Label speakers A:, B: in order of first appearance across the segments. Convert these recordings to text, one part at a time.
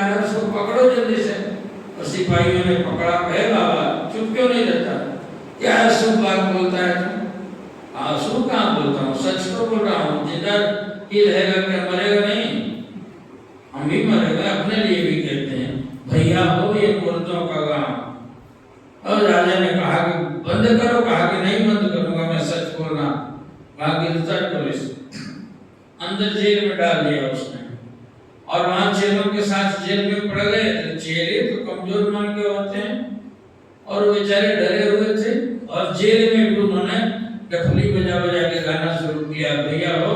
A: है उसको पकड़ो जल्दी से। और सिपाहियों ने पकड़ा, कहे बाबा चुप क्यों नहीं रहता, क्या अशुभ बात बोलता है तुम? अशुभ कहाँ बोलता हूँ, सच तो बोल रहा हूँ। जिंदा ही रहेगा क्या, मरेगा नहीं? हम भी मरेगा, अपने लिए भी कहते हैं भैया हो ये मुर्दों का गांव। और राजा ने कहा कि बंद करो, कहा कि नहीं बंद करूंगा, मैं सच बोल रहा। कहा गिरफ्तार करो इसे। अंदर जेल में डाल दिया उसने। और वहां चेलों के साथ जेल में पड़ गए। तो चेले तो कमजोर मन के होते हैं और वो बेचारे डरे हुए थे। और जेल में भी उन्होंने डफली बजा बजा के गाना शुरू किया, भैया हो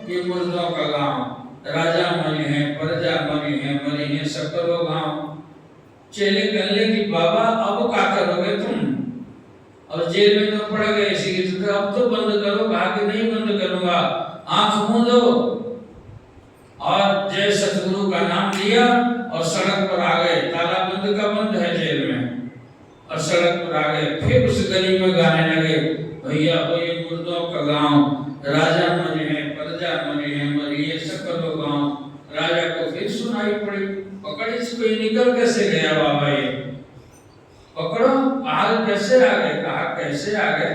A: ये मुर्दों का गांव, राजा मरे हैं, प्रजा मरी है, मरी है सकरो गांव। चेले कहने कि बाबा अब क्या करोगे तुम? और जेल में तो पड़ गए, इसी की तो अब तो बंद करो। कहा कि नहीं बंद करूंगा, आंख मूंदो। और जय सतगुरु का नाम लिया और सड़क पर आ गए। ताला बंद का बंद है जेल में। और सड़क पर आ गए, फिर उस गली में गाने लगे, भैया हो ये मुर्दों का गांव, राजा मरे हैं, प्रजा मरी है, मरी है सकरो गांव। राजा को फिर सुनाई पड़ी, पकड़ इसको, ये निकल कैसे गया बाबा? ये पकड़ो, बाहर कैसे आ गए? कहा कैसे आ गए?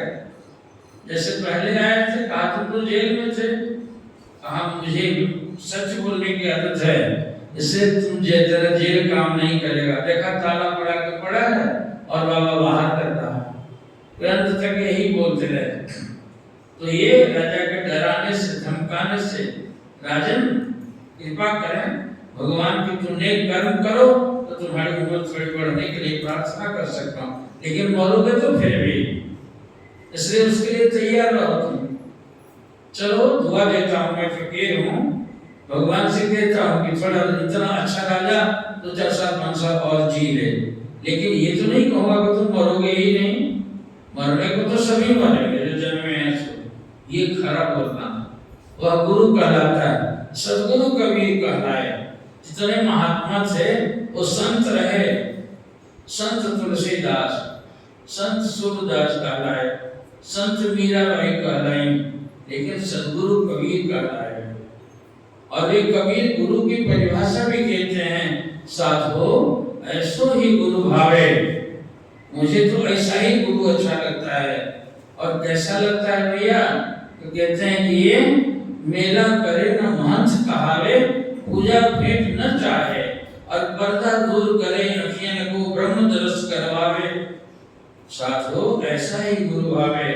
A: जैसे पहले आए थे। कहा तुम तो जेल में थे। कहा मुझे सच बोलने की आदत है, इससे तुम तेरा जेल काम नहीं करेगा। देखा ताला पड़ा के पड़ा है और बाबा बाहर करता है। अंत तक यही बोलते रहे। तो ये राजा के डराने से धमकाने से, राजन कृपा करें, भगवान की तुम नेक कर्म करो तो तुम्हारी उम्र थोड़ी बढ़ने के लिए प्रार्थना कर सकता हूँ, लेकिन मरोगे तो फिर भी, इसलिए उसके लिए तैयार रहो तुम। चलो दुआ देता हूँ, मैं फकीर हूँ, भगवान से कहता हूँ कि थोड़ा इतना अच्छा राजा तो 4-5 साल और जी ले, लेकिन ये तो नहीं कहूँगा कि तुम मरोगे ही नहीं। मरने को तो सभी मरेंगे जो जन्मे हैं। ये खराब बोलना, वह गुरु कहलाता है, सदगुरु कबीर कहलाए। जितने महात्मा थे वो संत रहे। संत तुलसीदास, संत सूरदास कहलाए, संत मीराबाई कहलाई, लेकिन सदगुरु कबीर कहलाए। और ये कबीर गुरु की परिभाषा भी कहते हैं, साधो ऐसो ही गुरु भावे। मुझे तो ऐसा ही गुरु अच्छा लगता है। और कैसा लगता है भैया? तो कहते हैं कि ये मेला करे न महंत कहावे, पूजा भेंट न चाहे, और पर्दा दूर करे अखियन को ब्रह्म दरस करवावे। साधो ऐसा ही गुरु भावे।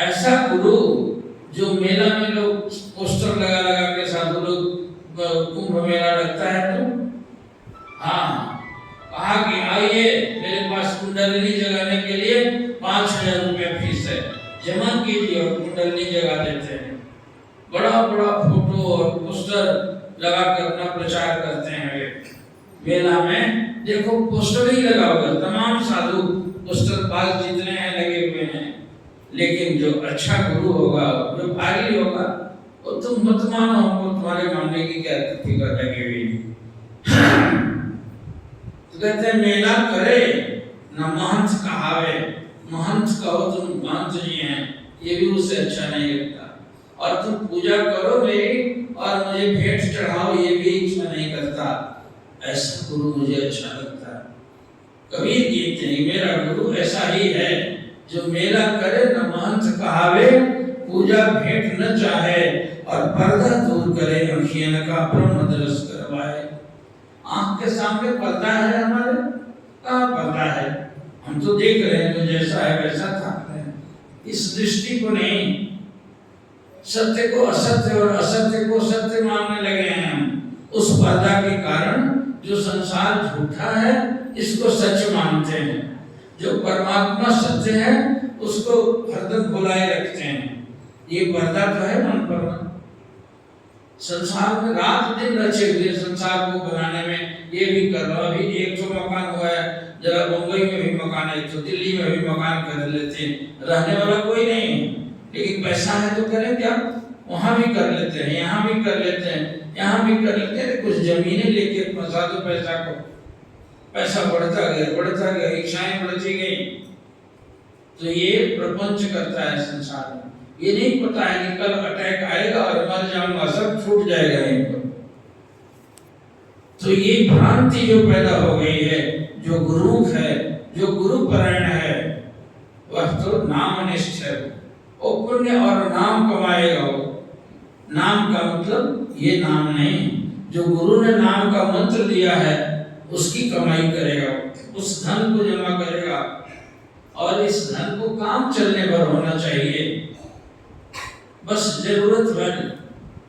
A: ऐसा गुरु जो मेला में लोग पोस्टर लगा लगा के साधु लोग, कुंभ मेला लगता है तो हाँ, कहा कि आइए मेरे पास कुंडली जगाने के लिए 5000 रुपया फीस है, जमा कीजिए, और कुंडली जगा देते हैं। बड़ा बड़ा फोटो और पोस्टर लगा कर अपना प्रचार करते हैं। मेला में देखो पोस्टर ही लगा होगा, तमाम साधु पोस्टर बाल जितने हैं लगे हुए हैं। लेकिन जो अच्छा गुरु होगा, जो भारी होगा, वो तुम मत मानो, हमको तुम्हारे मानने की क्या फिक्र लगी हुई। तो कहते हैं मेला करे न महंत कहावे। महंत कहो तुम महंत जी हैं, ये भी उसे अच्छा नहीं लगता। और तुम पूजा करो मेरी और मुझे भेंट चढ़ाओ, ये भी इच्छा नहीं करता। ऐसा गुरु मुझे अच्छा लगता है। कबीर कहते हैं मेरा गुरु ऐसा ही है, जो मेला करे न महंत कहावे, पूजा भेंट न चाहे, और पर्दा दूर करे अखियन का ब्रह्म दरस करवाए। आंख के सामने पर्दा है हमारे, कहाँ पर्दा है? हम तो देख रहे हैं, जो जैसा है वैसा था। इस दृष्टि को नहीं, सत्य को असत्य और असत्य को सत्य मानने लगे हैं हम। उस पर्दा के कारण जो संसार झूठा है, इसको सच मानते हैं। जो परमात्मा सत्य है, उसको हरदम भुलाए रखते हैं। ये पर्दा तो है मन पर। संसार में रात दिन रचे हुए, संसार को बनाने में ये भी कर रहा। अभी एक तो मकान हुआ है, जरा मुंबई में भी मकान है, तो दिल्ली में भी मकान कर लेते हैं। रहने वाला कोई नहीं, लेकिन पैसा है तो करें क्या? वहां भी कर लेते हैं, यहाँ भी कर लेते हैं, यहाँ भी कर लेते हैं। कुछ जमीनें लेके फंसा दो पैसा को, पैसा बढ़ता गया, इच्छाएं बढ़ती गई। तो ये प्रपंच करता है संसार में। ये नहीं पता है कि कल अटैक आएगा और मर जाऊंगा, सब छूट जाएगा। इनको तो ये भ्रांति जो पैदा हो गई है, जो गुरु है, जो गुरु परायण है, वह तो नामनिष्ठ है, वो पुण्य और नाम कमाएगा। वो नाम का मतलब ये नाम नहीं, जो गुरु ने नाम का मंत्र दिया है उसकी कमाई करेगा, उस धन को जमा करेगा, और इस धन को काम चलने पर होना चाहिए। बस जरूरत भर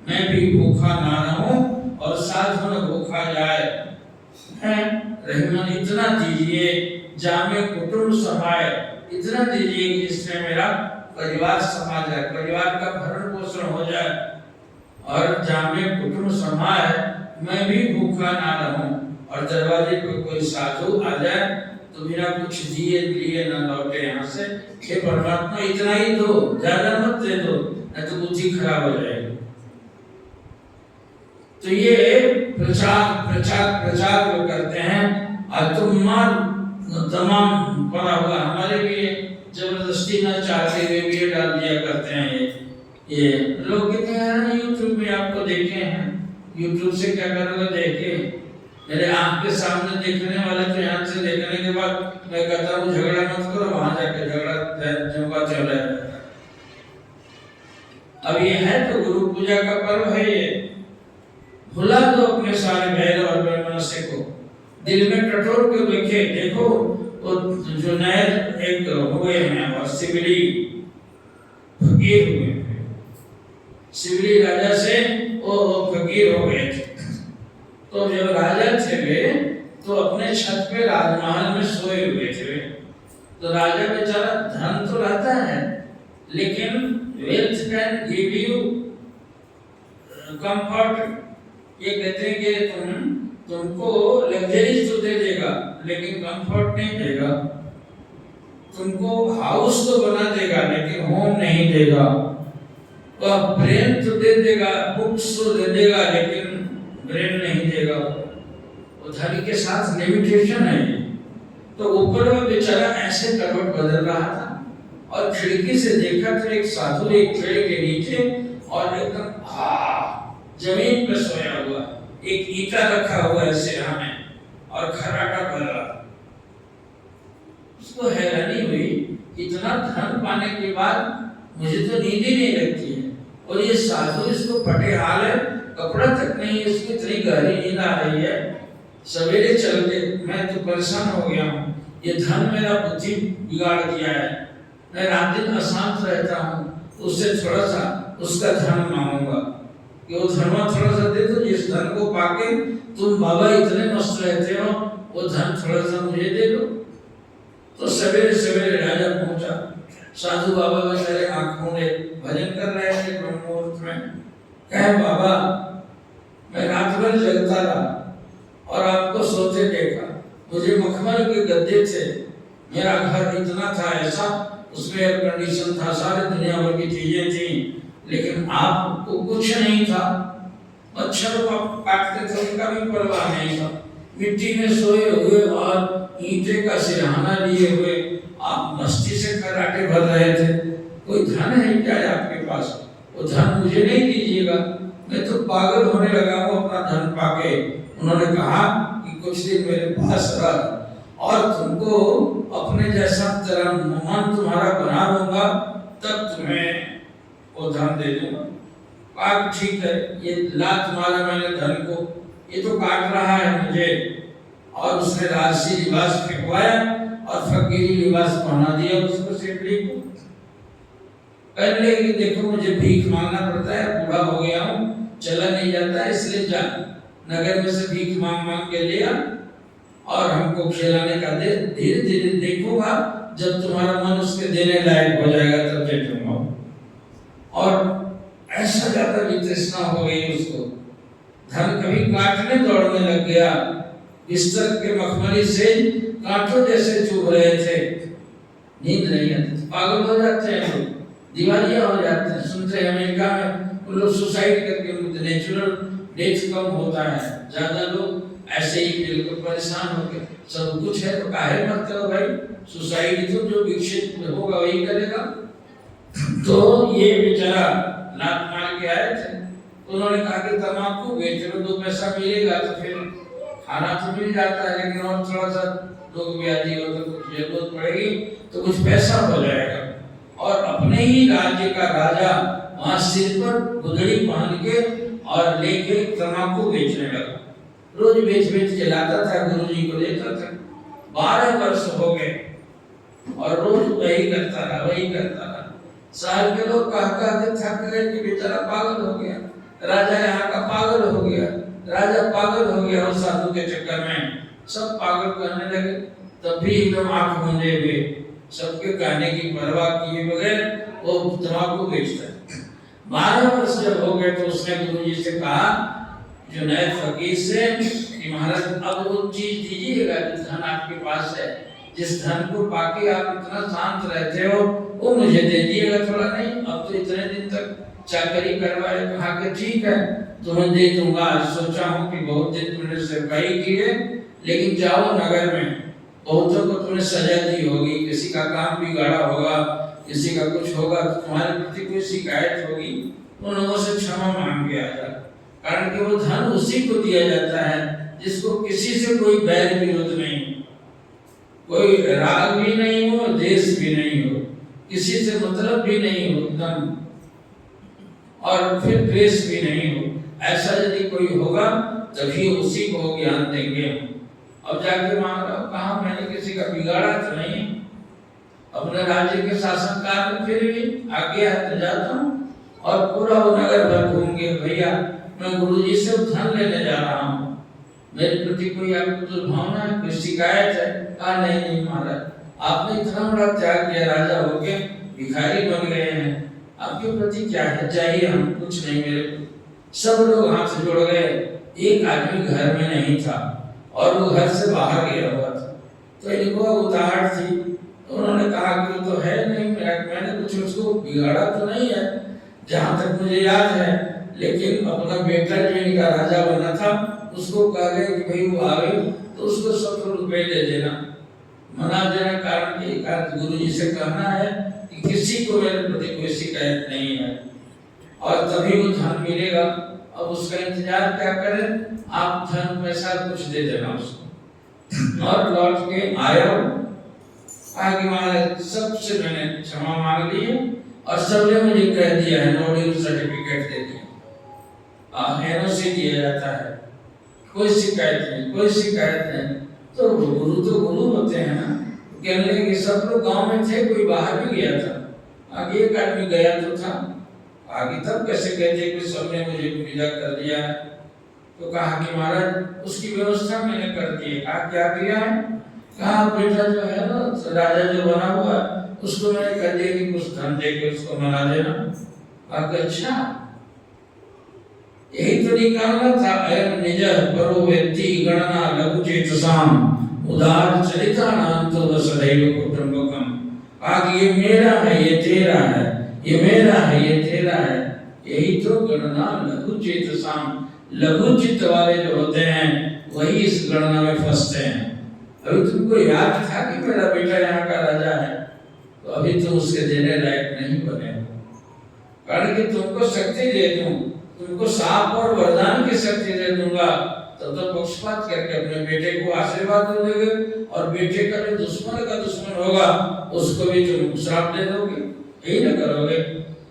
A: मैं भी भूखा ना रहूं और साधु न भूखा जाए। रहमान इतना दीजिए, जामे कुटुंब समाए, इतना दीजिए कि जिसमें मेरा परिवार समा जाए, परिवार का भरण पोषण हो जाए, और जामे कुटुंब समाए, मैं भी भूखा ना रहूं, और दरवाजे पर कोई साधु आ जाए तो बिना कुछ दिए लिए ना लौटे यहाँ से। हे परमात्मा इतना ही दो, ज्यादा मत दे दो, नहीं तो बुद्धि खराब हो जाएगी। तो ये प्रचार जो करते हैं, और तमाम पड़ा हुआ हमारे भी जबरदस्ती न चाहते हुए भी डाल दिया करते हैं। ये लोग कितने हैं यूट्यूब में, आपको देखे हैं, यूट्यूब से क्या करोगे, देखे मेरे आंख के सामने देखने वाले तो यहाँ से देखने के बाद मैं कहता हूँ झगड़ा मत करो, वहां जाके झगड़ा जमवा चल रहा है। अब ये है तो गुरु पूजा का पर्व है, ये भुला दो अपने सारे भैर और वैमनस्य को, दिल में टटोल के देखे। देखो वो जो नए एक हुए हैं और सिवली फकीर हुए, सिवली राजा से वो फकीर हो गए थे। तो जब राजा थे वे, तो अपने छत पे राजमहल में सोए हुए थे। तो राजा बेचारा धन तो रहता है, लेकिन wealth can give you comfort. ये कहते हैं कि तुमको लग्जरी तो दे देगा, लेकिन कंफर्ट नहीं देगा। तुमको हाउस तो बना देगा, लेकिन होम नहीं देगा। वह ब्रेन तो दे देगा, बुक्स तो दे देगा, लेकिन ब्रेन नहीं देगा। वो धन के साथ लिमिटेशन है। तो ऊपर में बेचारा ऐसे करवट बदल रहा था, और खिड़की से देखा तो एक साधु एक पेड़ के नीचे और एकदम जमीन पे सोया हुआ, एक ईटा रखा हुआ है सिरा में और खराटा भर रहा। उसको हैरानी हुई, इतना धन पाने के बाद मुझे तो नींद ही नहीं लगती है, और ये साधु इसको फटे हाल है, कपड़ा तक नहीं, इसको इतनी गहरी नींद आ रही है। सवेरे चल के मैं तो परेशान हो गया हूँ, ये धन मेरा बुद्धि बिगाड़ दिया है। मैं रात दिन अशांत रहता हूँ, उससे थोड़ा सा उसका धन मांगूंगा कि वो धर्मा थोड़ा सा दे दो, जिस धन को पाके तुम बाबा इतने मस्त रहते हो, वो धन थोड़ा सा मुझे दे दो। तो सवेरे सवेरे राजा पहुंचा, साधु बाबा बेचारे आंख मूंदे भजन कर रहे थे ब्रह्म मुहूर्त में। कहे बाबा मैं रात भर जगता रहा और आपको सोते देखा, मुझे मखमल के गद्दे थे, मेरा घर इतना था ऐसा, उसमें एयर कंडीशन था, सारी दुनिया भर की चीजें थी, लेकिन आपको कुछ नहीं था। मच्छर को काटते थे, उनका भी परवाह नहीं था। मिट्टी में सोए हुए और ईंटे का सिरहाना लिए हुए आप मस्ती से कराटे भर रहे थे। कोई धन है क्या आपके पास? वो धन मुझे नहीं दीजिएगा, मैं तो पागल होने लगा हूँ अपना धन पाके। उन्होंने कहा कि कुछ दिन मेरे पास रह और तुमको अपने जैसा तेरा मन तुम्हारा बना दूंगा, तब तुम्हें वो धन दे दूंगा। कहा ठीक है, ये लात मारा मैंने धन को, ये तो काट रहा है मुझे। और उसने राजसी लिबास फेंकवाया और फकीरी लिबास पहना दिया उसको, सिवली को। कहने कि देखो मुझे भीख मांगना पड़ता है, बूढ़ा हो गया हूँ, चला नहीं जाता, इसलिए जा नगर में से भीख मांग मांग के लिया और हमको खिलाने का दे। धीरे धीरे देखूंगा, जब तुम्हारा मन उसके देने लायक हो जाएगा तब दे दूंगा। और ऐसा ज्यादा वितृष्णा हो गई उसको, धन कभी काटने दौड़ने लग गया। बिस्तर के मखमली से कांटों जैसे चुभ रहे थे, नींद नहीं आती, पागल हो जाते हैं लोग, दिवालिया हो जाते हैं। सुनते हैं अमेरिका में लोग सुसाइड करके नेचुरल डेथ कम होता है, ज्यादा लोग ऐसे ही बिल्कुल परेशान होकर सब कुछ है तो काहे मरते हो भाई, सुसाइड तो जो विकसित होगा वही करेगा। तो ये बेचारा लात मार के आए थे, तो उन्होंने कहा कि तमाकू बेच लो, 2 पैसा मिलेगा तो फिर खाना तो मिल जाता है, लेकिन और थोड़ा सा रोग व्याधि हो तो कुछ जरूरत पड़ेगी तो कुछ पैसा हो जाएगा। और अपने ही राज्य का राजा वहां सिर पर गुदड़ी पहन के और लेके तम्बाकू बेचने लगा। रोज बेच बेच के लाता था, गुरुजी को देता था। 12 वर्ष हो गए और रोज वही करता रहा, वही करता रहा। शहर के लोग कह के थक गए कि बेचारा पागल हो गया, राजा यहाँ का पागल हो गया, राजा पागल हो गया। उस साधु के चक्कर में सब पागल कहने लगे। तब भी एकदम आंख मूंदे हुए, सबके कहने की परवाह किए बगैर वो तम्बाकू बेचता है। 12 वर्ष जब हो गए तो उसने गुरुजी से कहा, जुनैद फकीर से, कि महाराज अब वो चीज दीजिएगा जो धन आपके पास है, जिस धन को पाके आप इतना शांत रहते हो वो मुझे दे दिएगा थोड़ा। नहीं, अब तो इतने दिन तक चाकरी करवाए। कहा कि ठीक है तुम्हें दे दूंगा। सोचा हूँ कि बहुत दिन तुमने सेवकाई की है, लेकिन जाओ नगर में, बहुतों को तुमने सजा दी होगी, किसी का काम बिगाड़ा होगा, किसी का कुछ होगा, तो तुम्हारे प्रति कोई शिकायत होगी, उन लोगों से क्षमा मांग के आ जा। कारण कि वो धन उसी को दिया जाता है जिसको किसी से कोई बैर विरोध नहीं, कोई राग भी नहीं हो, देश भी नहीं हो, किसी से मतलब भी नहीं हो एकदम, और फिर द्वेष भी नहीं हो। ऐसा यदि कोई होगा तभी उसी को ज्ञान देंगे। अब जाके मांग रहा हूँ, कहा मैंने किसी का बिगाड़ा तो नहीं, अपने राज्य के शासन काल में फिर भी आगे आते जाता हूँ और पूरा वो नगर भर घूम के, भैया मैं गुरुजी से धन लेने जा रहा हूँ, मेरे प्रति कोई आपको दुर्भावना है, कोई शिकायत है? कहा नहीं नहीं महाराज, आपने इतना बड़ा त्याग किया, राजा होके भिखारी बन गए हैं, आपके प्रति क्या है चाहिए? हम कुछ नहीं, मेरे सब लोग हाथ जोड़ गए। एक आदमी घर में नहीं था और वो घर से बाहर गया हुआ था, तो इनको उताहट थी। तो उन्होंने कहा कि वो तो है नहीं, मैंने कुछ उसको बिगाड़ा तो नहीं है जहाँ तक मुझे याद है, लेकिन अपना बेटा जो इनका राजा बना था उसको कह गए कि भाई वो आवे तो उसको 100 रुपए दे देना। मना देना कारण कि गुरुजी से कहना है कि किसी को मेरे प्रति कोई शिकायत नहीं है और तभी वो धन मिलेगा। अब उसका इंतजार क्या करें, आप धन पैसा कुछ दे देना उसको। और लौट के आया, आगे महाराज सबसे मैंने क्षमा मांग ली और सबने मुझे कह दिया है, नो ड्यू सर्टिफिकेट दे दिया, एनओसी दिया जाता है, कोई शिकायत नहीं, कोई शिकायत नहीं। तो गुरु होते हैं ना, कहने लगे सब लोग गांव में थे, कोई बाहर भी गया था, आगे एक आदमी गया तो था, आगे तब कैसे कहते कि सबने मुझे विदा कर दिया है? तो कहा कि महाराज उसकी व्यवस्था मैंने कर दी है। कहा क्या किया है? कहा बेटा जो है ना राजा जो बना हुआ उसको मैंने कह दिया कि कुछ धन दे के उसको मना देना। कहा अच्छा, यही तो निकालना था। अयम निज परो व्यक्ति गणना लघु चेतसाम उदार चरिता नाम तो सदैव कुटुंबकम। आगे ये मेरा है, ये तेरा है, ये मेरा है, ये तेरा है, यही तो गणना लघु चेतसाम, लघु चित्त वाले जो होते हैं वही इस गणना में फंसते हैं। अभी तुमको याद था कि मेरा बेटा यहाँ का राजा है, तो अभी तुम उसके देने लायक नहीं बने हो, कारण कि तुमको शक्ति दे दूं, तुमको साप और वरदान की शक्ति दे दूंगा, तब तो पक्षपात करके अपने बेटे को आशीर्वाद दे दोगे और बेटे का जो दुश्मन का दुश्मन होगा उसको भी तुम श्राप दे दोगे। यही ना करोगे?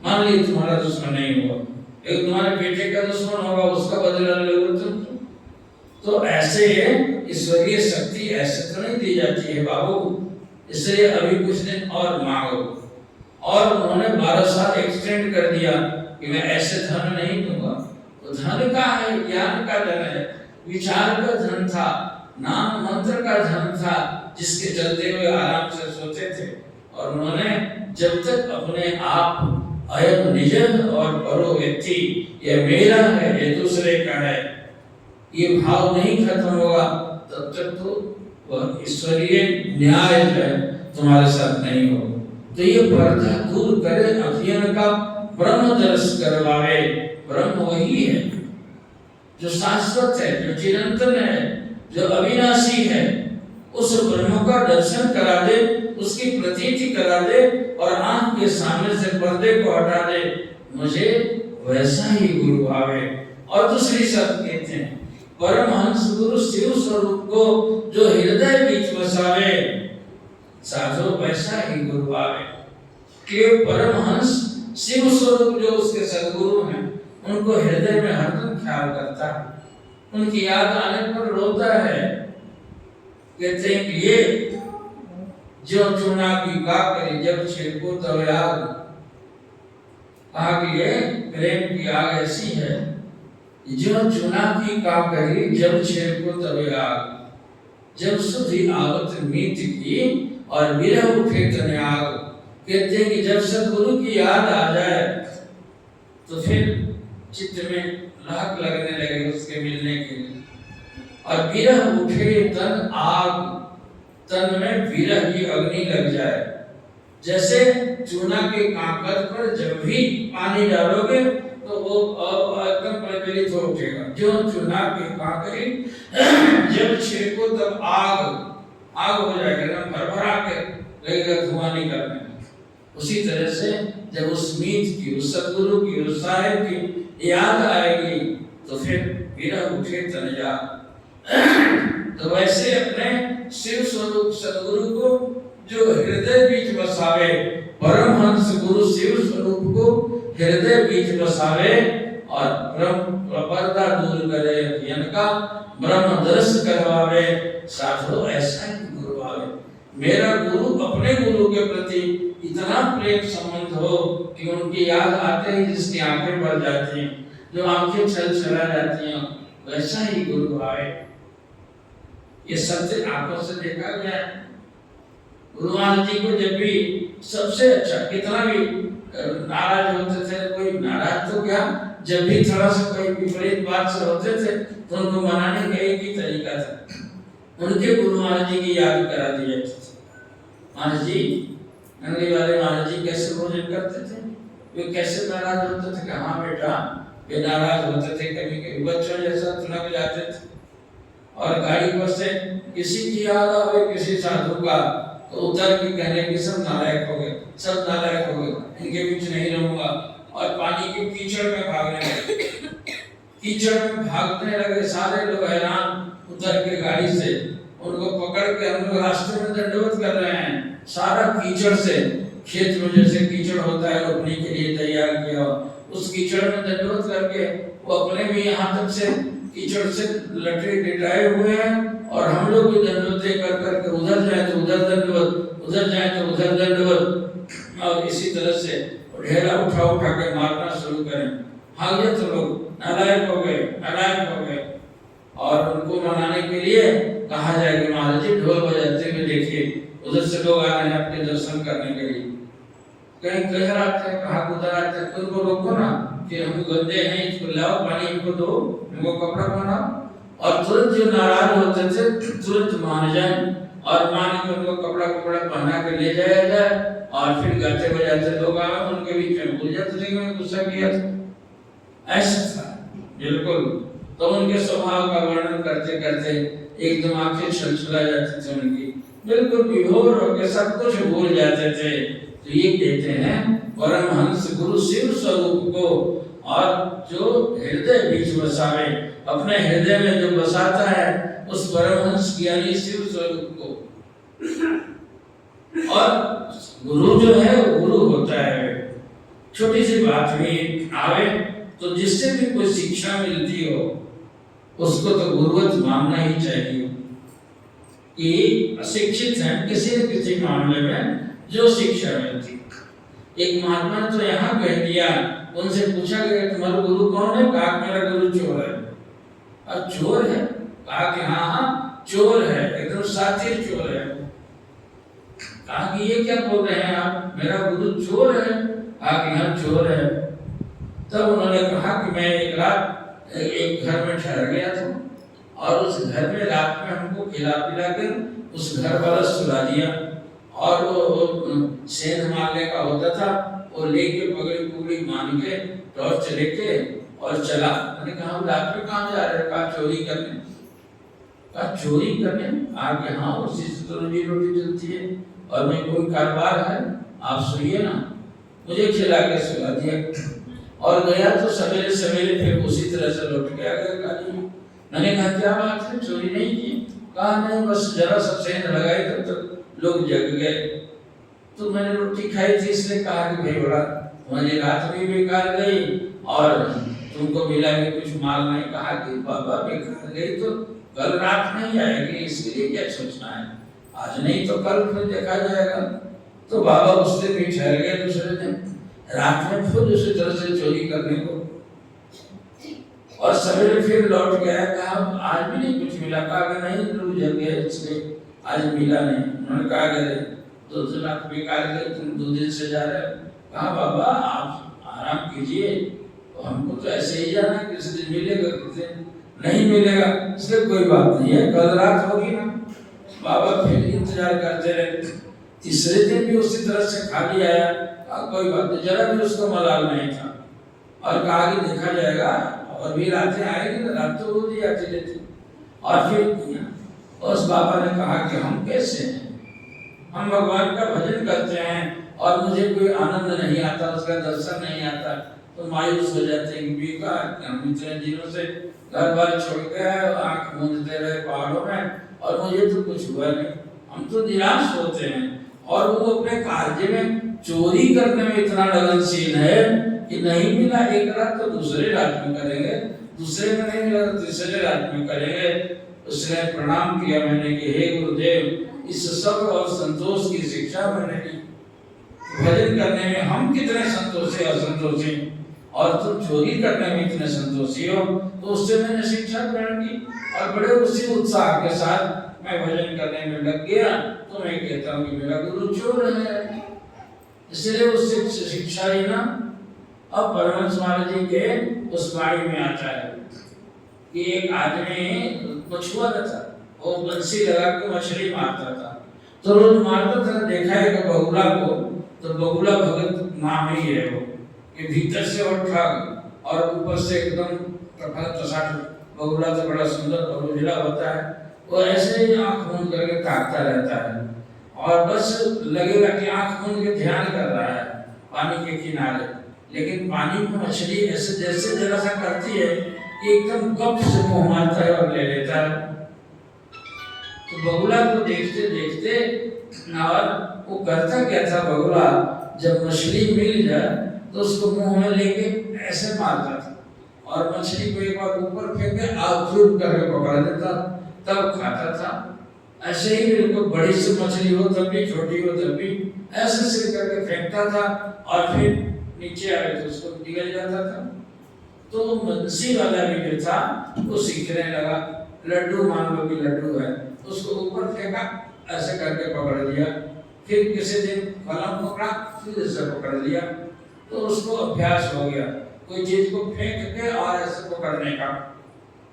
A: मान ली तुम्हारा दुश्मन नहीं हुआ, एक तुम्हारे बेटे का दुश्मन होगा, उसका बदला लोगे तुम। तो ऐसे ईश्वरीय शक्ति ऐसे तो नहीं दी जाती है बाबू, इसलिए अभी कुछ दिन और मांगो। और उन्होंने 12 साल एक्सटेंड कर दिया कि मैं ऐसे धन नहीं दूंगा। तो धन का है, ज्ञान का धन है, विचार का धन था, नाम मंत्र का धन था, जिसके चलते हुए आराम से सोते थे। और उन्होंने जब तक अपने आप अयम निज और परो व्यक्ति, ये मेरा है, ये दूसरे का है, ये भाव नहीं खत्म होगा, तब तक तो वह ईश्वरीय न्याय जो है तुम्हारे साथ नहीं होगा। तो ये पर्दा दूर करे, अभियान का ब्रह्म दर्श करवावे। ब्रह्म वही है जो शाश्वत है, जो चिरंतन है, जो अविनाशी है। उस ब्रह्म का दर्शन करा दे, उसकी प्रतीति करा दे और आंख के सामने से पर्दे को हटा दे, मुझे वैसा ही गुरु भावे। और दूसरी शर्त कहते हैं परमहंस गुरु शिव स्वरूप को जो हृदय बीच बसावे, साधो वैसा ही गुरु आवे। कि परमहंस शिव स्वरूप जो उसके सदगुरु हैं, उनको हृदय में हरदम ख्याल करता है, उनकी याद आने पर रोता है। कहते हैं कि ये जो चुना की का करी जब छिड़को तब याद, आग ये प्रेम की आग ऐसी है, जो चुना की का करी जब छिड़को तब याद, जब सुधी आवत मीत की और विरह उठे तने आग। कहते हैं कि जब सदगुरु की याद आ जाए तो फिर चित्त में लहक लगने लगे उसके मिलने के लिए, और विरह उठे तन आग, तन में विरह की अग्नि लग जाए। जैसे चूना के कागज पर जब भी पानी डालोगे तो वो एकदम प्रज्वलित हो उठेगा। जो चूना के कागज जब छिड़को तब आग आग हो जाएगा, एकदम भरभरा के लगेगा धुआं निकलने। उसी तरह से जब उस मीत की, उस सदगुरु की, उस साहिब की याद आएगी तो फिर विरह उठे तन जाग। तो वैसे अपने शिव स्वरूप सदगुरु को जो हृदय बीच बसावे, परमहंस गुरु शिव स्वरूप को हृदय बीच बसावे और ब्रह्म पर्दा दूर करे, अज्ञान का ब्रह्म दर्शन करवावे, साधो ऐसा ही गुरु आवे। मेरा गुरु अपने गुरु के प्रति इतना प्रेम संबंध हो कि उनकी याद आते ही जिसकी आंखें भर जाती हैं, जो आंखें छलछला जाती हैं, वैसा ही गुरु आए। ये सत्य आंखों से देखा गया है। गुरु महाराज जी को जब भी सबसे अच्छा, कितना भी नाराज होते थे, कोई नाराज तो क्या, जब भी थोड़ा सा कोई विपरीत बात से होते थे तो उनको मनाने का एक ही तरीका था, उनके गुरु महाराज जी की याद करा दी जाती थी। महाराज जी, नंगली वाले महाराज जी कैसे भोजन करते थे, वे कैसे नाराज होते थे? हाँ बेटा, वे नाराज होते थे, कभी कभी बच्चों जैसा तुनक जाते थे। और गाड़ी पर से किसी की याद आवे, किसी साधु का, तो उतर के कहने की सब नालायक हो गए, सब नालायक हो गए, इनके बीच नहीं रहूंगा। और पानी के कीचड़ में भागने लगे, कीचड़ में भागने लगे, सारे लोग हैरान उतर के गाड़ी से, उनको पकड़ के हम लोग रास्ते में दंडवत कर रहे हैं। सारा कीचड़ से, खेत में जैसे कीचड़ होता है रोपने के लिए तैयार किया, उस कीचड़ में दंडवत करके वो अपने भी यहाँ तक से कीचड़ से लटे लिटाए हुए हैं, और हम लोग भी दंडवत कर करके उधर जाए तो उधर दंडवत, उधर जाए तो उधर दंडवत, और इसी तरह से ढेला उठा उठा के मारना शुरू करें। भाग गए तो लोग नालायक हो गए, नालायक हो गए। और उनको मनाने के लिए कहा जाए कि महाराज जी ढोल बजाते हुए देखिए, उधर से लोग आ रहे हैं अपने दर्शन करने के लिए। कहीं कह आते हैं, कहा उधर आते हैं, उनको रोको ना कि हम गंदे हैं, इसको लाओ पानी, इनको दो, इनको कपड़ा पहनाओ। और तुरंत जो नाराज होते थे तुरंत मान जाए, और मान के उनको कपड़ा पहना के ले जाया जाए, और फिर गाते बजाते लोग आए, उनके बीच में भूल जाते थे कि गुस्सा किया था। ऐसा था बिल्कुल। तो उनके स्वभाव का वर्णन करते करते एकदम आंखें छलछला जाती थी उनकी, बिल्कुल विभोर होकर सब कुछ भूल जाते थे। तो ये कहते हैं परमहंस गुरु शिव स्वरूप को, और जो हृदय बीच बसावे, अपने हृदय में जो बसाता है उस परमहंस ज्ञानी शिव स्वरूप को। और गुरु जो है वो गुरु होता है। छोटी सी बात भी आवे तो जिससे भी कोई शिक्षा मिलती हो उसको तो गुरुवत मानना ही चाहिए। कि अशिक्षित है किसी न किसी मामले में जो शिक्षा मिलती। एक महात्मा ने तो यहाँ कह दिया, उनसे पूछा गया तुम्हारा गुरु कौन है? कहा मेरा गुरु चोर है। अब चोर है? कहा कि हाँ चोर है, एकदम सातिर चोर है। कहा कि ये क्या बोल रहे हैं आप, मेरा गुरु चोर है? कहा कि हाँ चोर है। तब उन्होंने कहा कि मैं एक रात एक घर में ठहर गया था, और उस घर में रात में हमको खिला पिला कर उस घर वाला सुला दिया, और वो सेंध मारने का होता था, वो लेके पगड़ी पुगड़ी मान के टॉर्च लेके और चला। मैंने कहा हम रात में कहाँ जा रहे हैं? कहा चोरी करने। कहा चोरी करने? आगे हाँ उसी से तो रोजी रोटी चलती है, और मैं कोई कारोबार है, आप सुनिए ना। मुझे खिला के सुला दिया और गया तो सवेरे सवेरे फिर उसी तरह से लौट के आ गया। मैंने कहा क्या बात है, चोरी नहीं की? कहा नहीं, बस जरा सा सेंध लगाई तो लोग जग गए। तो मैंने रोटी खाई थी इसलिए कहा कि भाई बड़ा तुम्हारी रात भी बेकार गई और तुमको मिला भी कुछ माल नहीं। कहा कि बाबा बेकार गई तो कल रात नहीं आएगी, इसके लिए क्या सोचना है, आज नहीं तो कल फिर देखा जाएगा। तो बाबा उस दिन भी ठहर गए, दूसरे दिन रात में फिर उसी तरह से चोरी करने को, और सवेरे फिर लौट गया। कहा आज भी नहीं कुछ मिला? कहा कि नहीं, लोग जग गए इसलिए आज मिला नहीं। उन्होंने कहा कि 2 लाख बेकार गए, तुम 2 दिन से जा रहे हो। कहा बाबा आप आराम कीजिए, तो हमको तो ऐसे ही जाना, किसी दिन मिलेगा किसी दिन नहीं मिलेगा, इसलिए कोई बात नहीं है, कल रात होगी ना। बाबा फिर इंतजार करते रहे। तीसरे दिन भी उसी तरह से खाली आया। कहा कोई बात नहीं, जरा भी उसको मलाल नहीं था, और कहा कि देखा जाएगा, और भी रातें आएगी ना, रात तो रोज ही आती रहती। और फिर उस बाबा ने कहा कि हम कैसे हैं, हम भगवान का भजन करते हैं और मुझे कोई आनंद नहीं आता, उसका दर्शन नहीं आता, तो मायूस हो जाते हैं कि बेकार, हम इतने दिनों से घर बार छोड़ के आंख मूंदते रहे पहाड़ों में और मुझे तो कुछ हुआ नहीं। हम तो निराश होते हैं। और वो अपने कार्य में चोरी करने में इतना लगनशील है कि नहीं मिला एक रात तो दूसरे रात में करेंगे, दूसरे में नहीं मिला तो तीसरे रात में करेंगे। उसने प्रणाम किया मैंने कि हे गुरुदेव, इस सब और संतोष की शिक्षा मैंने ली। भजन करने में हम कितने संतोषी असंतोषी, और तुम चोरी करने में इतने संतोषी हो, तो उससे मैंने शिक्षा ग्रहण की और बड़े उसी उत्साह के साथ मैं भजन करने में लग गया। तो मैं कहता हूँ कि मेरा गुरु चोर है, इसलिए उससे शिक्षा ही ना। अब परमहंस महाराज जी के उस वाणी में आता है कि एक आदमी मछुआरा था, वो बंसी लगा के मछली मारता था। तो रोज मारता था, देखा है कि बगुला को, तो बगुला भगत नाम ही है वो, कि भीतर से और ठग और ऊपर से एकदम टसाट। बगुला तो बड़ा सुंदर और उजला होता है, वो ऐसे ही आंख मूंद करके ताकता रहता है और बस लगेगा कि आंख मूंद के ध्यान कर रहा है पानी के किनारे, लेकिन पानी में मछली ऐसे जैसे जरा सा करती है एकदम गप से मुंह मारता है और ले लेता है। तो बगुला को देखते देखते, और वो करता क्या था बगुला, जब मछली मिल जाए तो उसको मुंह में लेके ऐसे मारता था और मछली को एक बार ऊपर फेंक के आउट करके पकड़ लेता, तब खाता था। ऐसे ही बिल्कुल बड़ी सी मछली हो तब भी, छोटी हो तब भी, ऐसे से करके फेंकता था और फिर नीचे आए तो उसको निकल जाता था। तो बंसी वाला भी जो था वो सीखने लगा, लड्डू मान लो कि लड्डू है, उसको ऊपर फेंका, ऐसे करके पकड़ लिया। फिर किसी दिन कलम पकड़ा, फिर ऐसे पकड़ लिया, तो उसको अभ्यास हो गया कोई चीज को फेंक के और ऐसे पकड़ने का।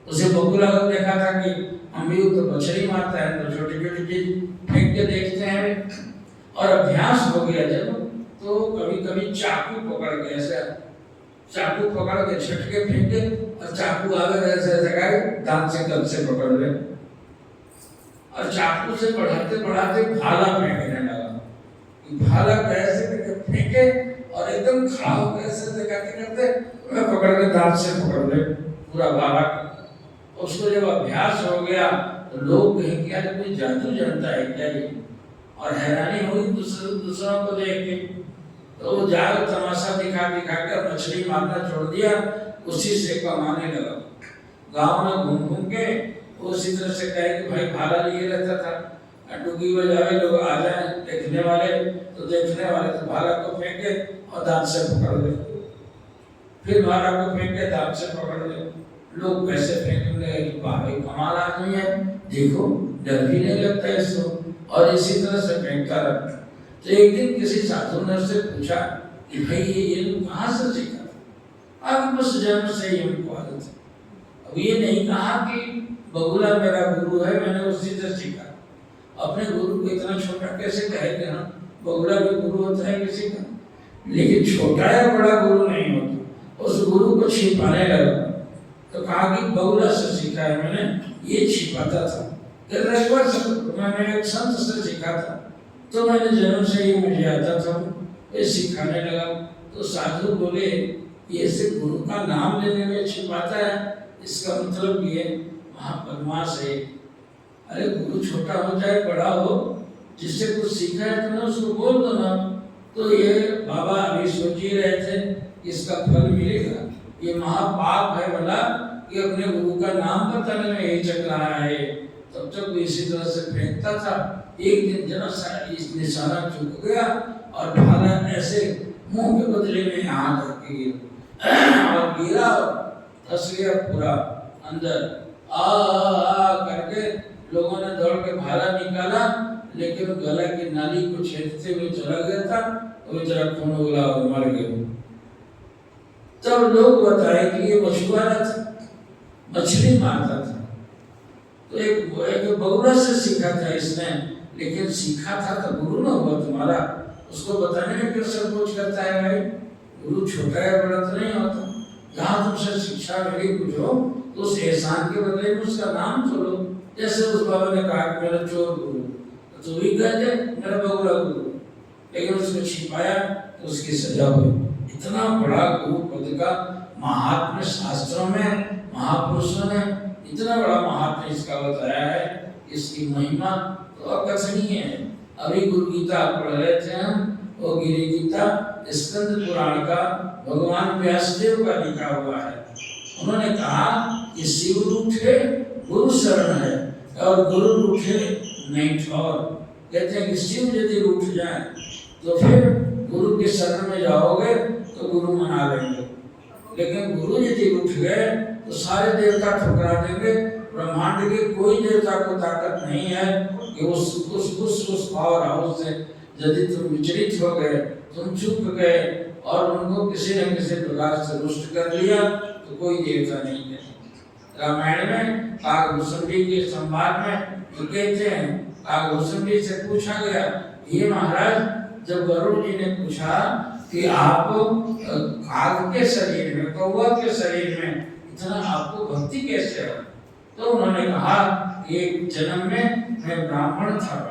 A: उसे बगुला को देखा था कि हम भी तो मछली मारता है तो छोटी छोटी चीज फेंक के देखते हैं, और अभ्यास हो गया जब, तो कभी कभी चाकू पकड़ के ऐसे, चाकू पकड़ के झटके फेंके और चाकू आगे ऐसे ऐसे करके दांत से कब से पकड़ ले, और चाकू से बढ़ाते बढ़ाते भाला फेंकने लगा। भाला कैसे करके फेंके और एकदम खड़ा होकर ऐसे करते करते मैं पकड़ के दांत से पकड़ ले पूरा भाला। उसको जब अभ्यास हो गया तो लोग कहें कि यार कोई जादू जानता है क्या ये, और हैरानी हुई दूसरों को देख के। तो वो जाल तमाशा दिखा दिखा कर मछली मारना छोड़ दिया, उसी से कमाने लगा। गांव में घूम घूम के उसी तरह से कहे कि भाई भाला लिए रहता था, डुगी बजावे लोग आ जाए देखने वाले, तो देखने वाले तो भाला को फेंके और दांत से पकड़ ले, फिर भाला को फेंक के दांत से पकड़ ले। लोग पैसे फेंकने लगे कि भाई कमाल आदमी है, देखो डर भी नहीं लगता इसको, और इसी तरह से फेंकता रहता। तो एक दिन किसी साधु ने उससे पूछा कि भाई ये कहाँ से सीखा? अब उस जन्म से ही हमको आदत है। अब ये नहीं कहा कि बगुला मेरा गुरु है, मैंने उसी से सीखा। अपने गुरु को इतना छोटा कैसे कहे कि हाँ बगुला भी गुरु होता है किसी का, लेकिन छोटा या बड़ा गुरु नहीं होता। उस गुरु को छिपाने लगा, तो कहा कि बगुला से सीखा है मैंने, ये छिपाता था। मैंने एक संत से सीखा था, तो मैंने जन्म से ही मुझे आता था, ये सिखाने लगा। तो साधु बोले ये ऐसे गुरु का नाम लेने में छिपाता है, इसका मतलब ये वहाँ बदमाश है। अरे गुरु छोटा हो चाहे बड़ा हो, जिससे कुछ सीखा है तो ना उसको बोल दो ना। तो ये बाबा अभी सोच ही रहे थे इसका फल मिलेगा। ये महापाप है भला कि अपने गुरु का नाम बताने में यही चल रहा है। तब तक वो इसी तरह से फेंकता था। एक दिन जरा सा इस निशाना चुक गया और भाला ऐसे मुंह के बदले में हाथ रख गिरा और गिरा, फंस गया पूरा अंदर। आ करके लोगों ने दौड़ के भाला निकाला, लेकिन गला की नाली को छेदते हुए चला गया था, तो बेचारा खून उगला और मर गया। तब लोग बताए कि ये मछुआरा था, मछली मारता था। तो एक बगुला से सीखा था इसने, लेकिन सीखा था तो गुरु ना हुआ तुम्हारा, उसको बताने में क्यों संकोच करता है भाई? गुरु छोटा है बड़ा तो नहीं होता। जहाँ तुमसे शिक्षा मिली कुछ हो तो उस एहसान के बदले में उसका नाम तो लो। जैसे उस बाबा ने कहा कि मेरा चोर गुरु, तो भी कह दे मेरा बगुला गुरु, लेकिन उसको छिपाया तो उसकी सजा हुई। इतना बड़ा गुरु पद का महात्म्य शास्त्रों में महापुरुषों ने इतना बड़ा महात्म्य इसका बताया है, इसकी महिमा तो अकथनीय है। अभी गुरु गीता पढ़ रहे थे हम, वो गिरी गीता स्कंद पुराण का भगवान व्यासदेव का लिखा हुआ है। उन्होंने कहा कि शिव रूठे गुरु शरण है और गुरु रूठे नहीं ठौर। कहते हैं कि शिव यदि रूठ जाए तो फिर गुरु के शरण में जाओगे तो गुरु मना लेंगे, लेकिन गुरु यदि रूठ गए तो सारे देवता ठुकरा देंगे। ब्रह्मांड के कोई देवता को ताकत नहीं है कि उस पावर हाउस से यदि तुम विचलित हो गए, तुम चुप गए और उनको किसी न किसी प्रकार से रुष्ट कर लिया, तो कोई देवता नहीं है। रामायण में काकभूषुंडी के संवाद में तो कहते हैं, काकभूषुंडी से पूछा गया, ये महाराज जब गरुड़ जी ने पूछा कि आप काग के शरीर में, कौवा के शरीर में इतना आपको भक्ति कैसे है, तो उन्होंने कहा एक जन्म में मैं ब्राह्मण था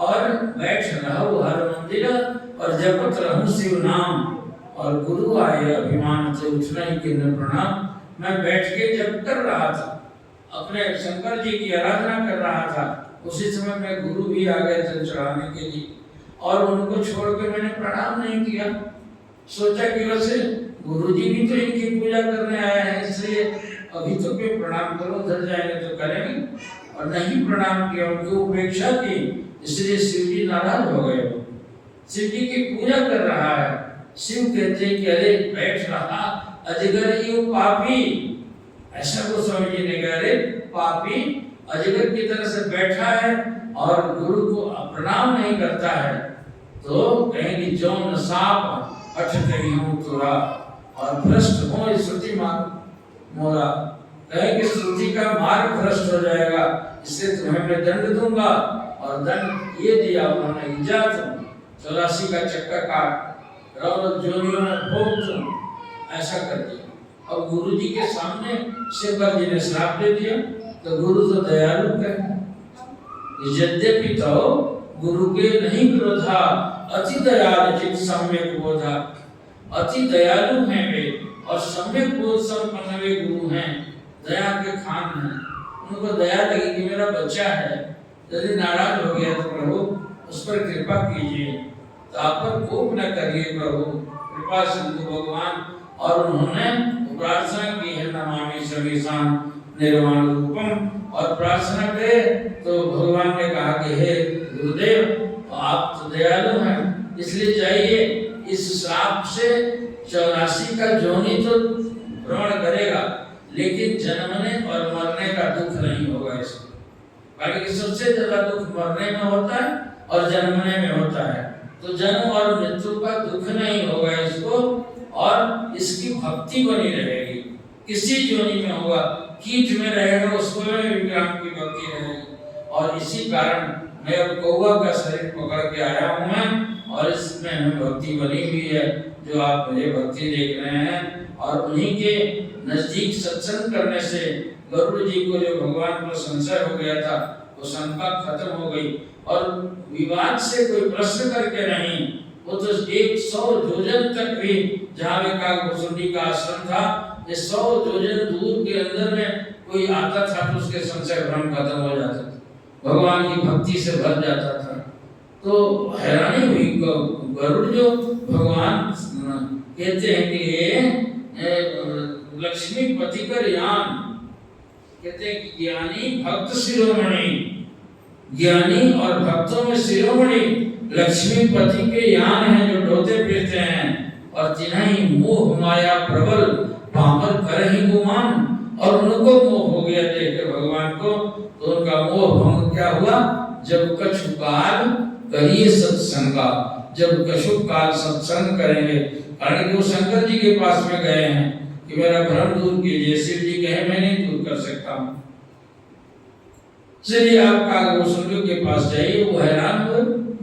A: और बैठ रहूं हर मंदिर और जपत रहूं शिव नाम, और गुरु आए अभिमान से उठना ही के न प्रणाम। मैं बैठ के जप कर रहा था, अपने शंकर जी की आराधना कर रहा था, उसी समय में गुरु भी आ गए थे चढ़ाने के लिए, और उनको छोड़ के मैंने प्रणाम नहीं किया। सोचा कि वैसे गुरु जी भी तो इनकी पूजा करने आए हैं, इसलिए अभी तो कोई प्रणाम करो, धर जाएंगे तो करेंगे, और नहीं प्रणाम किया, उनकी उपेक्षा की, इसलिए शिव जी नाराज हो गए। शिव जी की पूजा कर रहा है, शिव कहते हैं कि अरे बैठ रहा अजगर यू पापी, ऐसा गोस्वामी जी ने कहा, अरे पापी अजगर की तरह से बैठा है और गुरु को प्रणाम नहीं करता है, तो कहेंगे जौन साप अठ कहीं हूँ तुरा और भ्रष्ट हो श्रुति मार्ग मोरा, कहेंगे श्रुति का मार्ग भ्रष्ट हो जाएगा, इससे तुम्हें मैं दंड दूंगा। और दंड ये दिया उन्होंने, इजात 84 का चक्का काट और जोनियों में भोग तुम, ऐसा कर दिया। और गुरु जी के सामने शंकर जी ने श्राप दे दिया, तो गुरु तो दयालु है, यद्यपि तो गुरु के नहीं क्रोधा, अति दयालु चित सम्यक बोधा, अति दयालु हैं वे और सम्यक बोध संपन्न वे गुरु हैं, दया के खान हैं। उनको दया लगी कि मेरा बच्चा है, यदि नाराज हो गया तो प्रभु उस पर कृपा कीजिए, तो आप पर कोप न करिए प्रभु, कृपा सिंधु भगवान। और उन्होंने प्रार्थना की है, नमामि सर्वेषां निर्वाण रूपम, और प्रार्थना करे तो भगवान ने कहा कि हे गुरुदेव आप तो दयालु हैं, इसलिए जाइए, इस श्राप से 84 का जोनी तो भ्रमण करेगा, लेकिन जन्मने और मरने का दुख नहीं होगा इसको। बाकी सबसे ज्यादा दुख मरने में होता है और जन्मने में होता है, तो जन्म और मृत्यु का दुख नहीं होगा इसको, और इसकी भक्ति बनी रहेगी। किसी जोनी में होगा, कीट में रहेगा उसको में विक्रांत की भक्ति रहेगी। और इसी कारण मैं अब कौवा का शरीर पकड़ के आया हूँ मैं, और इसमें हमें भक्ति बनी हुई है, जो आप मुझे भक्ति देख रहे हैं। और उन्हीं के नजदीक सत्संग करने से गरुड़ जी को जो भगवान को संशय हो गया था, वो शंका खत्म हो गई, और विवाद से कोई प्रश्न करके नहीं, वो तो 100 योजन तक भी, जहाँ काकभूषुंडी का आश्रम था, 100 योजन दूर के अंदर में कोई आता था तो उसके संशय भ्रम खत्म हो जाता था, भगवान की भक्ति से भर जाता था। तो हैरानी हुई, गरुड़ जो भगवान कहते हैं कि ये लक्ष्मीपति का यान, कहते हैं कि ज्ञानी भक्त शिरोमणि, ज्ञानी और भक्तों में शिरोमणि लक्ष्मीपति के यान हैं जो ढोते फिरते हैं, और तिन्हीं मोह माया प्रबल पामर कर ही गुमान, और उनको मोह हो गया देख भगवान को, तो उनका मोह भंग क्या हुआ, जब कछु काल करिए सत्संगा, जब कछु काल सत्संग करेंगे। कारण कि वो शंकर जी के पास में गए हैं कि मेरा भ्रम दूर कीजिए, शिव जी कहे मैं नहीं दूर कर सकता हूँ। चलिए आप कागभूषण के पास जाइए। वो हैरान हुए,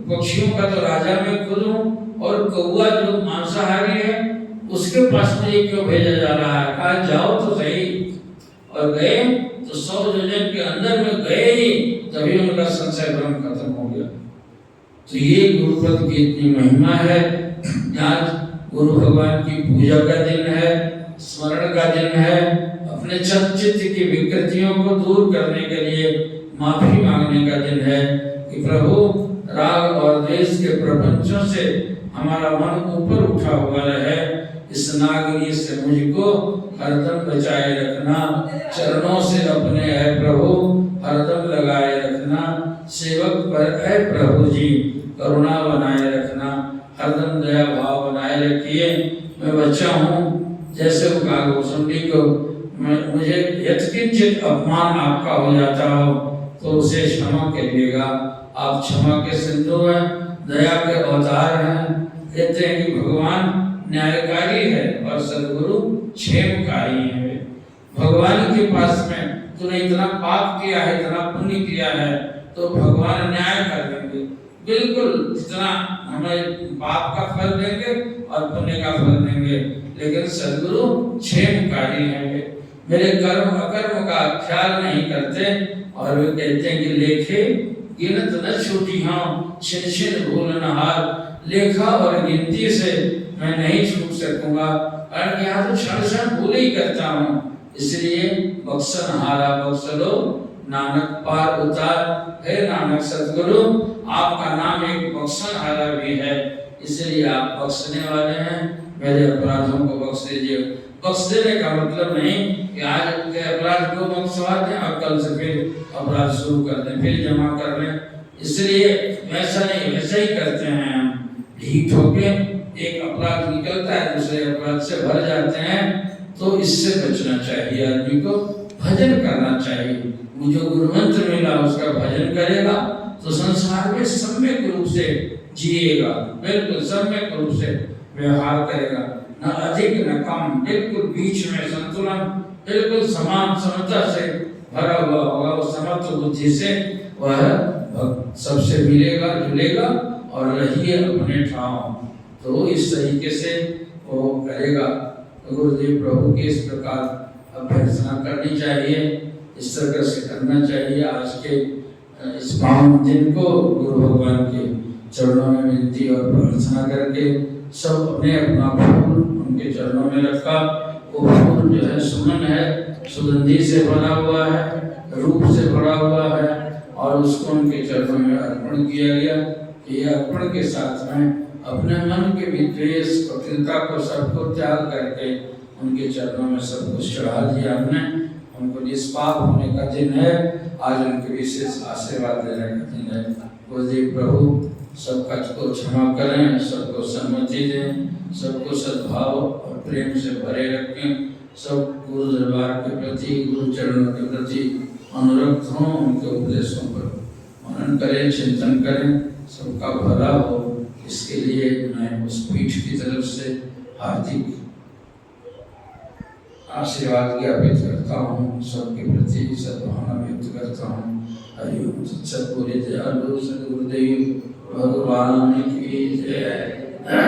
A: पक्षियों का तो राजा मैं खुद हूँ, और कौवा जो मांसाहारी है उसके पास मुझे क्यों भेजा जा रहा है, कहा जाओ तो सही। और गए तो 100 योजन के अंदर में गए ही, तभी उनका संशय भ्रम खत्म हो गया। तो ये गुरुपद की इतनी महिमा है। आज गुरु भगवान की पूजा का दिन है, स्मरण का दिन है, अपने चित्त की विकृतियों को दूर करने के लिए माफी मांगने का दिन है कि प्रभु राग और द्वेष के प्रपंचों से हमारा मन ऊपर उठा हुआ है, इस नागरी से मुझको हरदम बचाए रखना, चरणों से अपने है प्रभु हरदम लगाए रखना, सेवक पर है प्रभु जी करुणा बनाए रखना, हरदम दया भाव बनाए रखिए। मैं बच्चा हूँ, जैसे वो कागभूषण को मुझे यत्किंचित अपमान आपका हो जाता हो तो उसे क्षमा करिएगा। आप क्षमा के सिंधु हैं, दया के अवतार हैं। कहते हैं कि भगवान न्यायकारी है और सदगुरु क्षेमकारी है। भगवान के पास में तूने इतना पाप किया है, इतना पुण्य किया है, तो भगवान न्याय कर देंगे बिल्कुल, जितना हमें पाप का फल देंगे और पुण्य का फल देंगे। लेकिन सदगुरु क्षेमकारी है, मेरे कर्म अकर्म का ख्याल नहीं करते, और वे कहते हैं कि लेखे गिनत न छूटी हाँ, छिन छिन भूल न हार, लेखा और गिनती से मैं नहीं छूट सकूंगा, और यहाँ तो क्षण क्षण भूल ही करता हूँ। इसलिए बख्शन हारा बख्श लो नानक पार उतार, हे नानक सदगुरु आपका नाम एक बख्शन हारा भी है, इसलिए आप बख्शने वाले हैं। मेरे अपराधों को बख्श दीजिए। बख्श देने का मतलब नहीं कि आज के अपराध को बख्शवा दें और कल से फिर अपराध शुरू कर दें, फिर जमा कर लें। इसलिए वैसा नहीं, वैसा ही करते हैं हम, ढीठ होके एक अपराध निकलता है दूसरे अपराध से भर जाते हैं। तो इससे बचना चाहिए, आदमी को भजन करना चाहिए। जो गुरु मंत्र मिला उसका भजन करेगा तो संसार में सम्यक रूप से जिएगा, बिल्कुल सम्यक रूप से व्यवहार करेगा, न अधिक न कम, बिल्कुल बीच में संतुलन, बिल्कुल समान समता से भरा हुआ होगा। वो समर्थ बुद्धि से वह सबसे मिलेगा जुलेगा और रहिए अपने ठाव। तो इस तरीके से वो करेगा। तो गुरुदेव प्रभु की इस प्रकार अभ्यर्थना करनी चाहिए, इस तरह से करना चाहिए। आज के इस पावन दिन को गुरु भगवान के चरणों में विनती और प्रार्थना करके सब अपने अपना फूल उनके चरणों में रखा। वो फूल जो है सुमन है, सुगंधी से भरा हुआ है, रूप से भरा हुआ है, और उसको उनके चरणों में अर्पण किया गया। ये अर्पण के साथ में अपने मन के विद्वेष कठिनता को सबको त्याग करके उनके चरणों में सब कुछ चढ़ा दिया हमने। उनको निष्पाप होने का दिन है आज, उनके विशेष आशीर्वाद देने का दिन है। गुरुदेव प्रभु सबका को क्षमा करें, सबको सम्मति दें, सबको सद्भाव और प्रेम से भरे रखें। सब गुरु दरबार के प्रति, गुरु चरणों के प्रति अनुरक्त हों, उनके उपदेशों पर मनन करें, चिंतन करें, सबका भला हो। इसके लिए मैं उस पीठ की तरफ से हार्दिक आशीर्वाद ज्ञापित करता हूँ, सबके प्रति सद्भावना व्यक्त करता हूँ। हरि ओम। सत्सत बोले दयालु सद्गुरुदेव भगवान की जय।